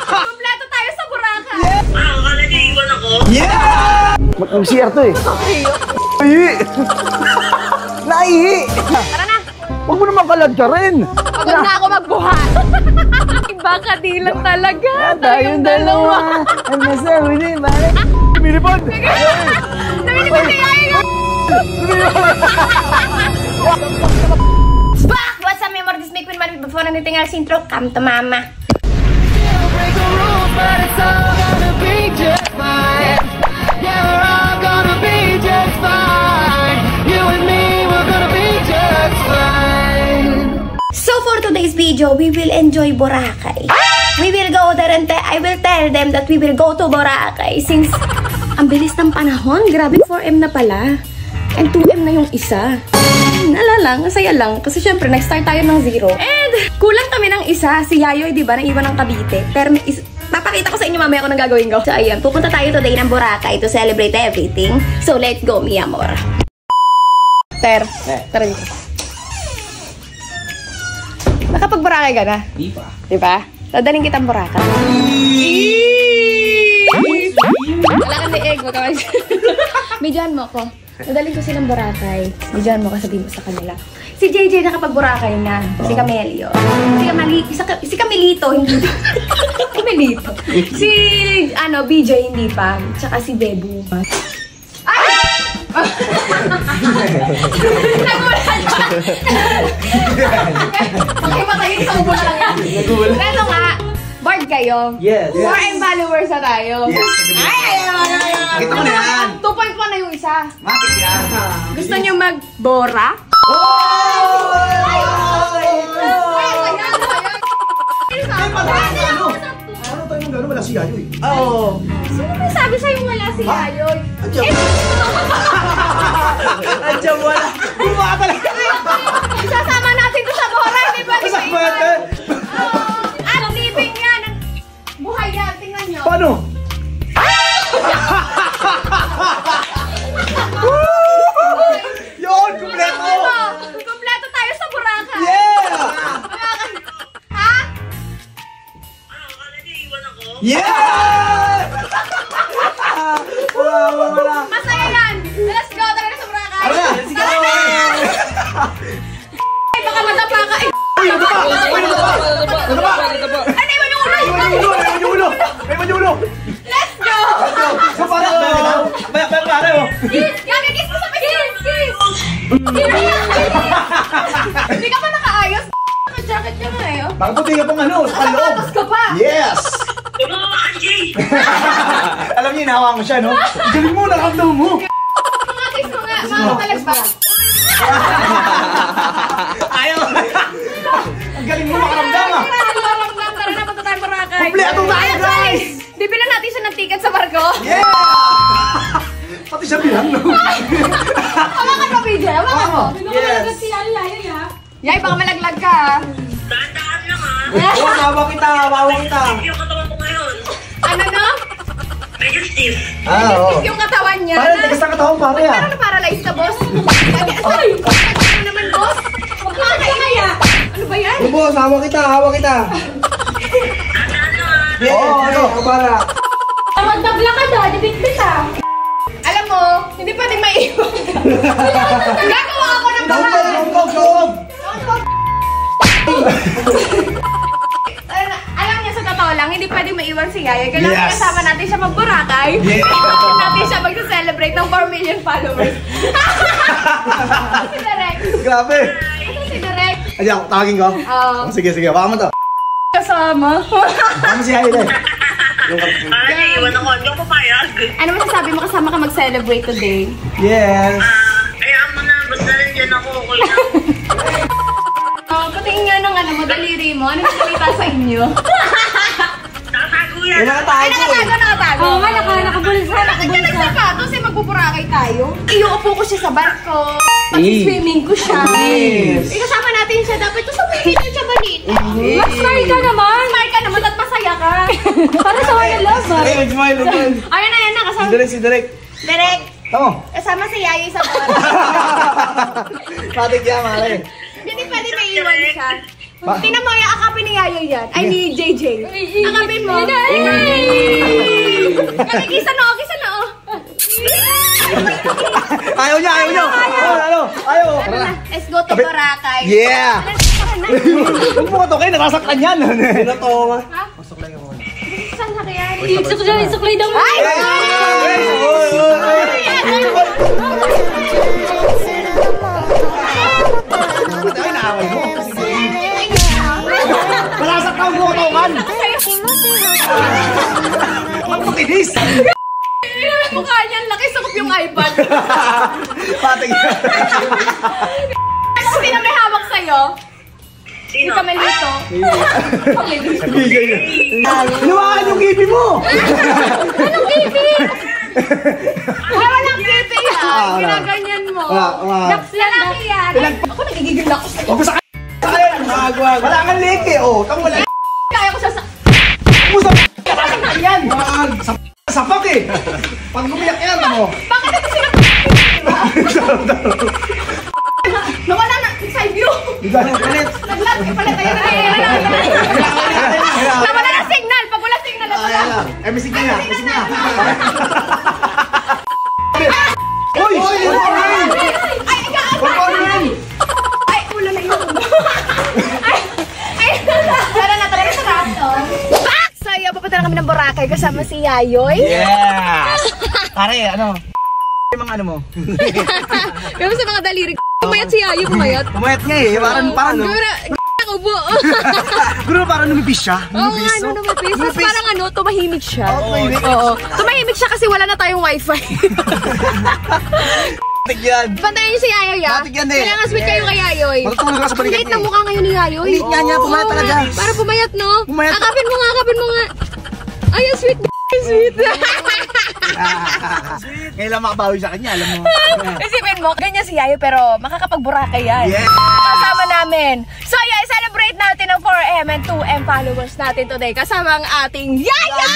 Kompleto tayo sa Boracay. Akala niya iwan ako? Yeah! Mag-CR to eh. Naihi! Naihi! Tara na. Huwag mo naman kaladya rin. Pagod na ako magbuhat. Baka di lang talaga. Tayong dalawa. Ang nasabi ni Mare. Minipon! Namilipin si Yaya. Back! What's up, member? This make me mad before anything else intro. Come to mama. So for today's video, we will enjoy Boracay. We will go there and I will tell them that we will go to Boracay since ang bilis ng panahon. Grabe, 4M na pala. And 2M na yung isa. Lang, masaya lang. Kasi syempre, nag-start tayo ng 0. And kulang kami ng isa. Si Yayoy, di ba, nang iwan ng Cavite. Pero papakita ko sa inyo mamaya kung anong gagawin ko. So ayan, pupunta tayo today ng Boracay to celebrate everything. So let's go, mi amor. Tara dito. Nakapag-Boracay ka na? Di pa. Di ba? Dadaling kitang Boracay. Wala kang leeg, wag ka mag... Medyan mo ko. Dadaling ko silang Boracay. Medyan mo ka, sabihin mo sa kanila. Si JJ nakapag-Boracay na. Si Camelio. Si Camelito, hindi pa. Camelito. Si, BJ, hindi pa. Tsaka si Bebu. Ay! Nagulat ka! Okay, matayin sa ubo lang yan. Pero nga, bored kayo? Yes. 4M followers na tayo. Yes. Ay! Kita mo na yan. 2.1 na yung isa. Bakit yan? Gusto nyo mag-Bora? Ano tayo mong gano'n? Wala si Yayoy. Oo. Sino may sabi sa'yo wala si Yayoy? Andiyan wala. Bumaka talaga. Isasama natin to sa Bora, hindi ba? Kasama natin. At living yan. Buhay yan, tingnan nyo. Paano? Yun, kumpleto. Kumpleto tayo sa Boracay. Yeah! Ha? Akala niya iwan ako? Yeah! Wala. Masaya yan. Let's go, tara na sa Boracay. Ano na? Let's go. Tara na. Ay, baka matapa ka. Uy, ano ba? Ano ba? Ay, naiwan yung ulo. May ulo. Let's go. So, paano? Paano? Kiss. Kiss mo sa kiss. Hindi ka pa nakaayos. Naka-jacket ka na eh. Baka puti ka pang sa paloob. Nakapatos ka pa. Yes! Tumawa ka, Jay! Alam niyo, inahawa mo siya, no? Galing mo, nakamdaw mo. Mga kiss mo nga. Mga talagpak. Ayaw! Ang galing mo, makaramdam ah! Tara na, punta tayo Boracay. Kompleto tayo, guys! Bibilan natin siya ng ticket sa barko. Yeah! Pati siya bilang, no? Hawakan mo, BJ. Hawakan mo. Yes! Yay, baka malaglag ka. Daan lang ha! Oo, hawa kita! Stiff yung katawan ko ngayon. Ano no? Medyo stiff. Stiff yung katawan niya. Parang tigas na katawang pare ah! Pero na-paralyze ka, boss. Ay! Ano naman, boss? Huwag ka kaya. Ano ba yan? Oo, boss, hawa kita! Daan lang ha! Oo, ano? Para! Magdabla ka daw, dibit-bit ah. Alam mo, hindi pwedeng maiiwan. Gagawa ako ng bahay. Longkog! Alam niya sa totoo lang, hindi pwedeng maiwan si Yaya. Kailangan Yes. kasama natin siya mag-Boracay. Yes. Kasama natin siya mag-celebrate ng 4 million followers. Si Direk. Grabe! Ano si Direk? Ayan, tawagin ko? Oo. Sige, baka mo to. Kasama. Ano si Haile? Akala niya iwan ako. Hindi ako papayag. Ano masasabi mo kasama ka mag-celebrate today? Yes! Hayaan mo na. Basta nandiyan ako. Okay lang. Patingin nga ng mo, daliri mo. Ano nagsalita sa inyo? Nakatago yan. Ay, nakatago. Oo nga, nakabulsa. Bakit ka nagsapatos? Magpupurakay tayo. Iuupo ko siya sa barko. Pag-swimming ko siya. Yes. Kasama natin siya. Dapat ito sabihin siya balit. Mag-smile ka naman. Smile ka naman at masaya ka. Para sa wala love. Ay, mag-smile. Ayun na, kasama. Si Direk. Direk. Oo. Kasama si Yayoy sa barko. Patik yan, mare. Hindi pwede may iwan siya. Tingnan mo, akapin ni Yayo yan. Ay, ni JJ. Akapin mo. Kisa na, kisa na. Ayaw niya, ayaw niya. Ayaw. Let's go to Boracay. Yeah! Huwag mo ka to kayo, nasasaktan yan. Sino to? Ha? Saan na kaya? Isuklay daw mo. Ay! Ay, naaway mo. Nasasaktan mo ka man. Ang makinis. Mukha niyan, laki sakop yung iPad. Pating. Sino may hawak sa'yo? Si Sino? Camelito. Lumakan yung kipi mo. Anong kipi? Walang kipi yan. Ginaganyan mo. Lalaki yan. Ako nagigigil ako sa'yo. Huwag mo sa k***. Wala kang leke, oh. Tang wala. Kaya ko sa... Huwag mo sa k***. Yan. Sapak eh. Pag gumiyak yan, ano? Bakit ito sila... Nawala na. Side view. Naglag. Palit tayo na. Nawala na signal. Pag wala signal, nawala. Eh, may signal na. May signal na. Uy! Ay, wala na yun. Ay, tara na, tara na sa rato. So, yun, papunta na kami ng Boracay kasama si Yayoy. Yes! Pare, ano? Yung mga ano mo? Pero sa mga daliri, pumayat si Yayo, pumayat. Pumayat nga eh. Parang Ubo. Guro, parang numipis siya. Oo nga, numipis. Tapos parang tumahimik siya. Oo. Tumahimik siya kasi wala na tayong wifi. Patig yan. Bantayan niyo si Yayoy, ah. Patig yan eh. Kailangan sweet kayo kay Yayoy. Matutulog ka sa balikat Liit na mukha ngayon ni Yayoy. Liit nga niya, pumayat Oo talaga. nga, parang pumayat, no? Pumayat. Akapin mo nga. Ay, ang sweet. Sweet. Kailan makabawi sa kanya, alam mo. Isipin mo, ganyan si Yayo pero makakapag-Boracay yan. Yeah! Kasama namin. So yeah, celebrate natin ang 4M and 2M followers natin today. Kasama ang ating Yaya!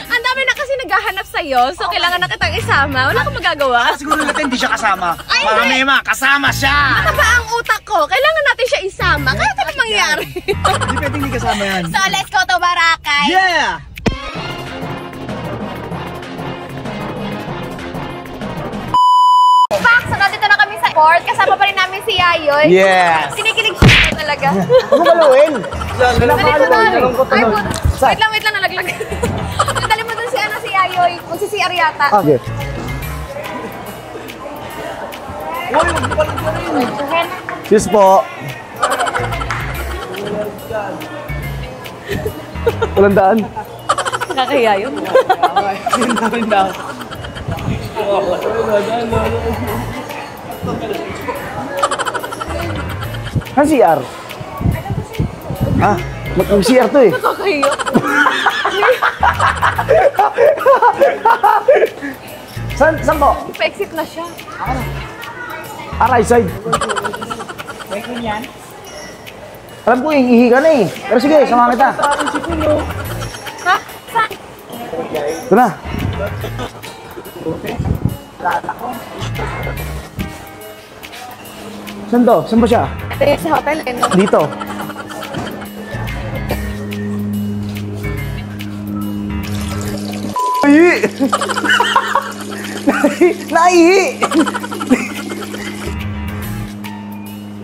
Ang dami na kasi naghahanap sa'yo, so kailangan na kitang isama. Wala kang magagawa. Siguro natin hindi siya kasama. Ay, Marami kasama siya! Mataba ang utak ko. Kailangan natin siya isama. Kahit ano mangyari. Hindi pwedeng hindi kasama yan. So let's go to Boracay. Yeah! Back! So nandito na kami sa port. Kasama pa rin namin si Yayoy. Yes! Kinikilig siya talaga. Huwag mo galawin! Dali mo doon. Ay, wait lang, nalaglag. Dali mo doon si Yayoy. Magsisi-CR yata. Okay. Cheers po. Walang daan. Nakakaya yun. Ano CR? Ha? Mag-CR to eh. Nakakaya. Saan po? Pa-exit na siya. Right side. Alam ko yung ihi ka na eh. Pero sige, sama kita. Ha? Saan? Ito na. Saan to? Saan ba siya? Ito yung sa hotel, eh, no? Dito. Naihi! Naihi!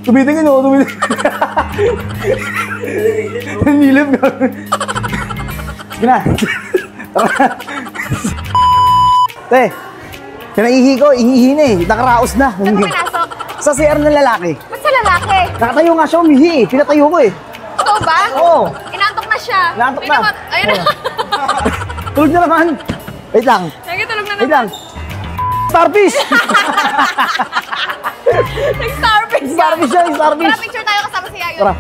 Tumitingin ako, tumitingin. Nanilip ka. Sige na. Te, kinaihi ko, ihihi na eh. Nakaraos na. Saan ka pinasok? Sa CR ng lalaki. Ba't sa lalaki? Nakatayo nga siya, umihi eh. Pinatayo ko eh. Ito ba? Oo. Inantok na siya. Inantok na. Ayun na. Tulog na naman. Wait lang. Nagitulog na Wait naman. lang. Starfish! Nag-starfish ka. Starfish siya, starfish. Tara, picture tayo kasama si Yayo. Tara.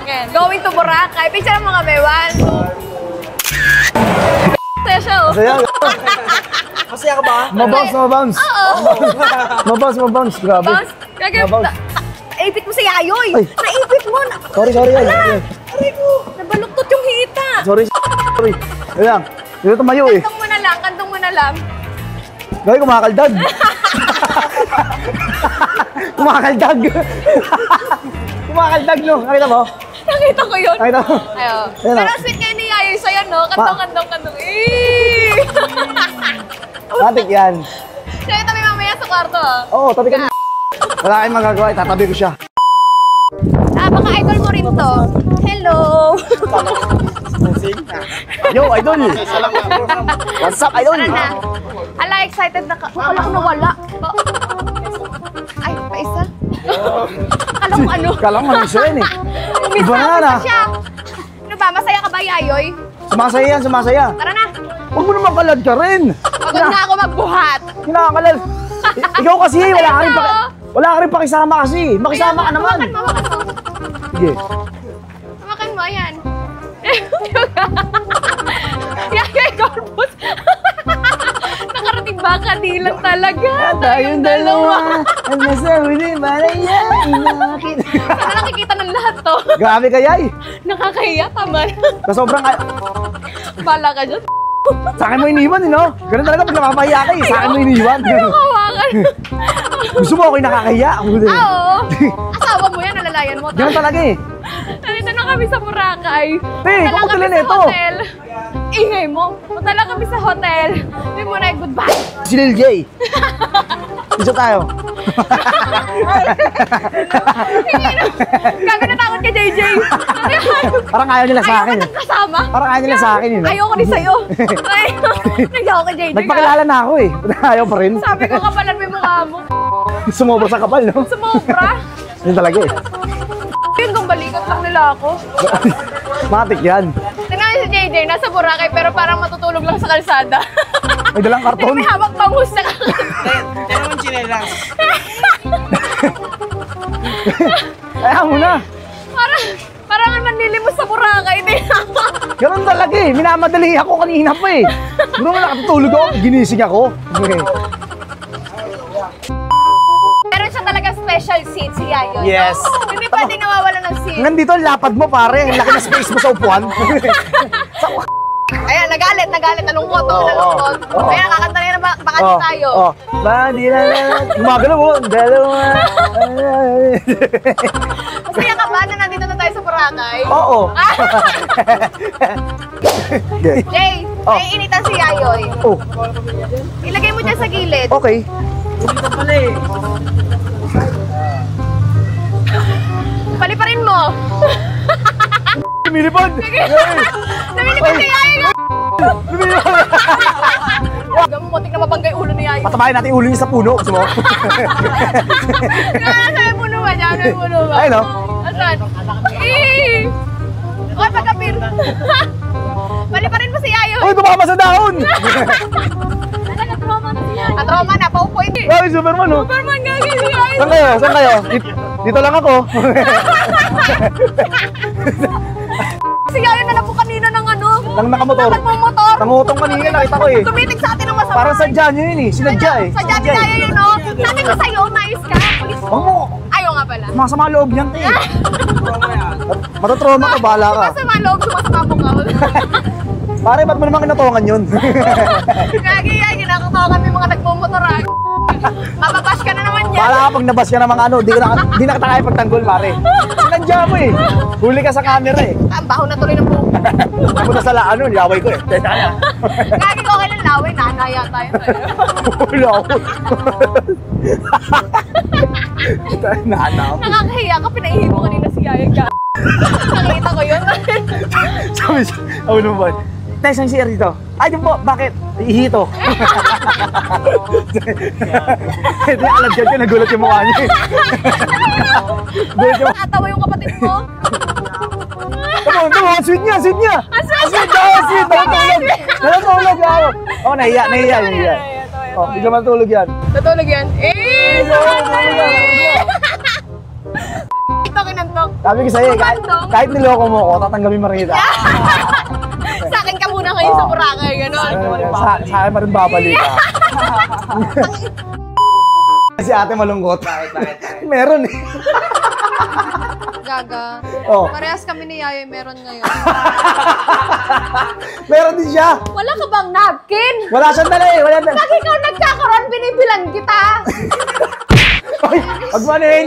Again, going to Boracay. Picture mo kami. 1, 2. Saya siya, oh. Masaya. Masaya ka ba? Mabounce, mabounce. Oo. Mabounce, mabounce. Grabe. Bounce. Mabounce. Naipit mo si Yayoy. Ay. Naipit mo. Sorry. Aray ko. Nabaluktot yung hita. Sorry. Ayan. Dito tumayo eh. Kantong mo na lang. Gawin kumakaldad. Kumakaldag. Kumakaldag, no? Nakita mo? Nakita ko yun. Nakita mo? Ayo. Ayun, Pero oh. sweet kayo ni Yayoy sa'yo, no? Kandong. Matik yan. Kaya tabi mamaya sa kwarto, ah. Oo, tabi ka. Wala kayong magagawa, itatabi ko siya. Baka idol mo rin to. Hello! Yo, idol! What's up, idol? Tara na. Ala, excited na ka. Akala ko nawala. Ay, pa isa. Akala ko ano. Kala mo ano siya yun eh. Miss Iba na na. siya. Ano ba? Masaya ka ba, Yayoy? Sumasaya yan, sumasaya. Tara na. Huwag mo naman kalad ka rin. Pagod na ako magbuhat. Kinakalad. Ikaw kasi, wala ka rin pakisama kasi. Makisama ka naman. Makan mo. Sige. Makan mo, yan. Yayoy, corpus. Nakarating ba ka? Di lang talaga. Tayong dalawa. Ang nasabi ni Maraya. Inakit. Sana nakikita ng lahat to. Grabe ka, Yay. Nakakahiya, tama na. Sa sobrang... Bala ka dyan. Sa akin mo iniwan, eh, no? Ganun talaga pag napapahiya ka, eh. Sa akin mo iniwan. Hawakan. Gusto mo ako'y nakakahiya? Oo. Asawa mo yan, nalalayan mo. Ganun talaga, eh. Nandito na kami sa Boracay. Te, Punta lang kamusta kami na sa ito? hotel. Ingay mo. Punta lang kami sa hotel. Hindi mo na goodbye. Si Lil J. Isa tayo. Gago na takot ka, JJ. Parang ayaw nila sa akin, Ayaw eh. ka kasama. Parang ayaw nila sa akin, eh. No? Ayoko rin sa'yo. Ayaw ka, JJ. Nagpakilala na ako, eh. Ayaw pa rin. Sabi ko kapalan mo yung mukha mo. Sumobra sa kapal, no? Sumobra. Yun talaga, eh. Yun, gumbalikat lang nila ako. Matik yan. Tingnan si JJ, nasa Boracay pero parang matutulog lang sa kalsada. May dalang karton. May hawak bangus na Pero naman chinelas. Kaya mo na. Parang manlilimos sa Boracay din. Ganun talaga, eh. Minamadali ako kanina pa, eh. Bro, nakatutulog ako. Ginising ako. Okay. Meron siya talaga special seat si Yayoy. Yes. Hindi pwedeng nawawala ng seat. Nandito ang lapad mo, pare. Ang laki na space mo sa upuan. Ayan, nagalit, nalungkot. Nalungkot. Ayan, kakanta na yan, baka di tayo. Oh. Badi na na. Gumagalaw mo. Dalawa. Masaya ka ba na nandito na tayo sa Boracay? Oo. Jay, initan si Yayoy. Oh. Ilagay mo dyan sa gilid. Okay. Dito pala eh. Paliparin mo. Lumilipad. Namilipad si Yayoy. Gamumotik na mabanggay ulo ni Yayoy. Patabayan natin yung ulo niya sa puno. Gusto mo? Saan yung puno ba dyan? Saan yung puno ba? Ayun, no? Asan? Eh! Oy, pagkapir! Paliparin mo si Yayoy! Uy, tumama sa dahon! Trauma na si Yayoy. Trauma na, paupoy. Ay, Superman, oh. Superman gagi si Yayoy. Saan kayo? Saan kayo? Dito lang ako. Si Yayoy na lang po kanina ng ano. Nang nakamotor. Nakamotor. Nangutong kanina, nakita ko, eh. Tumitig sa atin ng masama. Parang sadya niyo yun, eh. Sinadya, eh. Sadya ni Yayoy yun, no? Sabi ko sa'yo, umayos ka. Huwag mo. Ayaw nga pala. Masama loob niyan, eh. Matatroma ka, bahala ka. Sumasama loob, sumasama mo ka. Pare, ba't mo naman kinatongan yun? Gagi yan, ginakatawa kami mga nagmumotor. Mababash ka na naman yan. Bahala ka pag nabas ka ng mga ano, di na kita kaya pagtanggol, pare. Sinadya mo, eh. Huli ka sa camera, eh. Ang baho na tuloy ng buhok. Pumunta sa ano, laway ko, eh. Teka na. Gagi ko kailan laway, nanaya tayo sa'yo. Wala ako. Nanaw. Nakakahiya ka, pinaihi mo kanina si Yaya ka. Nakita ko yun. Sabi siya, oh naman. Tay, saan siya dito? Ay, di po, bakit? Ihito. Hindi, alam dyan ka, nagulat yung mukha niya. Gulat yung... Nakatawa yung kapatid mo. Tama, sweet niya, sweet niya. Sweet niya, sweet. Natulog ako. Oh, nahiya. Oh, bigla matulog yan. Natulog yan. Eh, ito kinantok. Sabi ko sa'yo, kahit niloko mo ako, tatanggapin mo rin kita. Sa akin ka muna ngayon sa Boracay, gano'n. Sa akin pa rin babalik ka. Si ate malungkot. Bakit? Meron, eh. Gaga. Oh. Parehas kami ni Yayoy meron ngayon. Meron din siya. Wala ka bang napkin? Wala siyang dala eh. Wala dala. Pag ikaw nagkakaroon, binibilang kita. Ay, pagmanin.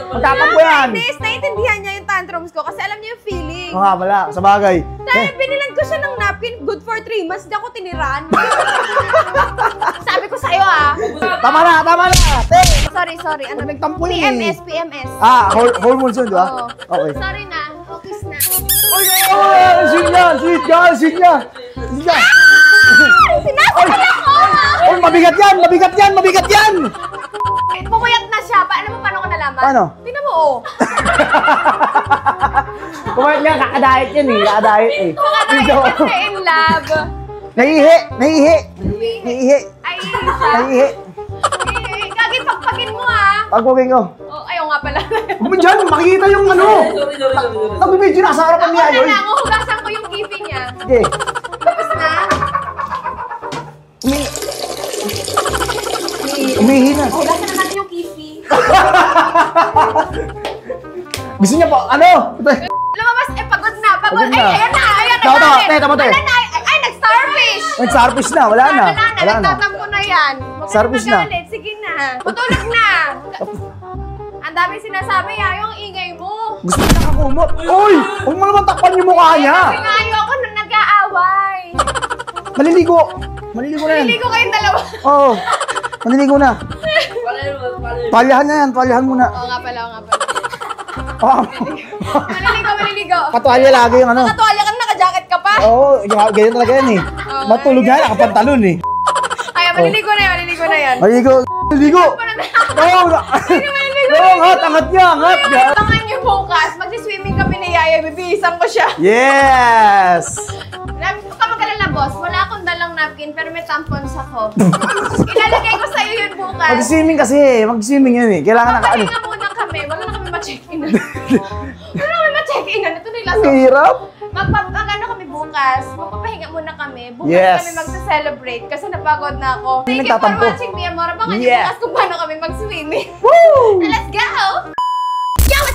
Magkakampo yan. Hindi, naiintindihan niya yung tantrums ko kasi alam niya yung feeling. Oo nga pala, sa bagay. Dahil binilan ko siya ng napkin, good for 3 months, di ako tiniran. Sabi ko sa'yo Tama na, tama na. Te. Sorry. Ano? Nagtampo yun eh. PMS. Hormones yun, di ba? Oo. Okay. Sorry na, focus na. Sweet niya, sweet niya, sweet niya. Sweet niya. Sinasakal ako! Oy, mabigat yan, mabigat yan, mabigat yan. Pumuyat na siya. Alam mo paano ko nalaman? Paano? Tingnan mo, Kumain nga, kakadayet yan eh, kakadayet eh. Kakadayot kasi in love. Naihi. Ay, isa. Gagi, pagpagin mo Pagpugin ko. Oh, ayaw nga pala. Huwag mo dyan, makikita yung ano. Nagbibidyo na sa harapan niya, Ano Ayoy. lang, hugasan ko yung kipi niya. Sige. Tapos na. Umihi na. Hugasan na natin yung kipi. Gusto niya po, ano? Lumabas, pagod na. Pagod na. Ay, ayan na. Tama, tama, te. Wala na. Ay, nag-starfish. Nag-starfish na, wala na. Wala na. Nagtatampo na yan. Huwag ka Starfish na na. magalit. Sige na. Tutulog na. Ang daming sinasabi, yung ingay mo. Gusto niya nakakumot. Uy! Huwag mo naman takpan yung mukha niya. Kasi nga ayoko na nag-aaway. Maliligo. Maliligo na yan. Pili ko kayong dalawa. Oo. Maliligo na. Palyahan na yan, palyahan mo na. Oo nga pala. Oh. Maliligo. Katwalya lagi yung ano. Nakatuwalya ka na, naka-jacket ka pa. Oo, ganyan talaga yan eh. Matulog nga, nakapantalon eh. Kaya maliligo na yan. Maliligo. Maliligo. Oo, angat niya. Abangan niyo bukas, magsiswimming kami ni Yaya, bibihisan ko siya. Yes! Huwag ka mag-alala, boss. Wala akong dalang napkin, pero may tampons ako. Ilalagay ko sa'yo yun bukas. Mag-swimming kasi eh. Mag-swimming yan eh. Kailangan naka-ano. Papahinga muna kami. Wala na kami ma-check-inan. Ito na yung last. Hirap. Mag-ano kami bukas. Magpapahinga muna kami. Bukas Yes. kami magsa-celebrate kasi napagod na ako. Hindi Thank you for nagtatampo. watching, Mia Mora. Abangan niyo Yeah. bukas kung paano kami mag-swimming. Woo! Let's go!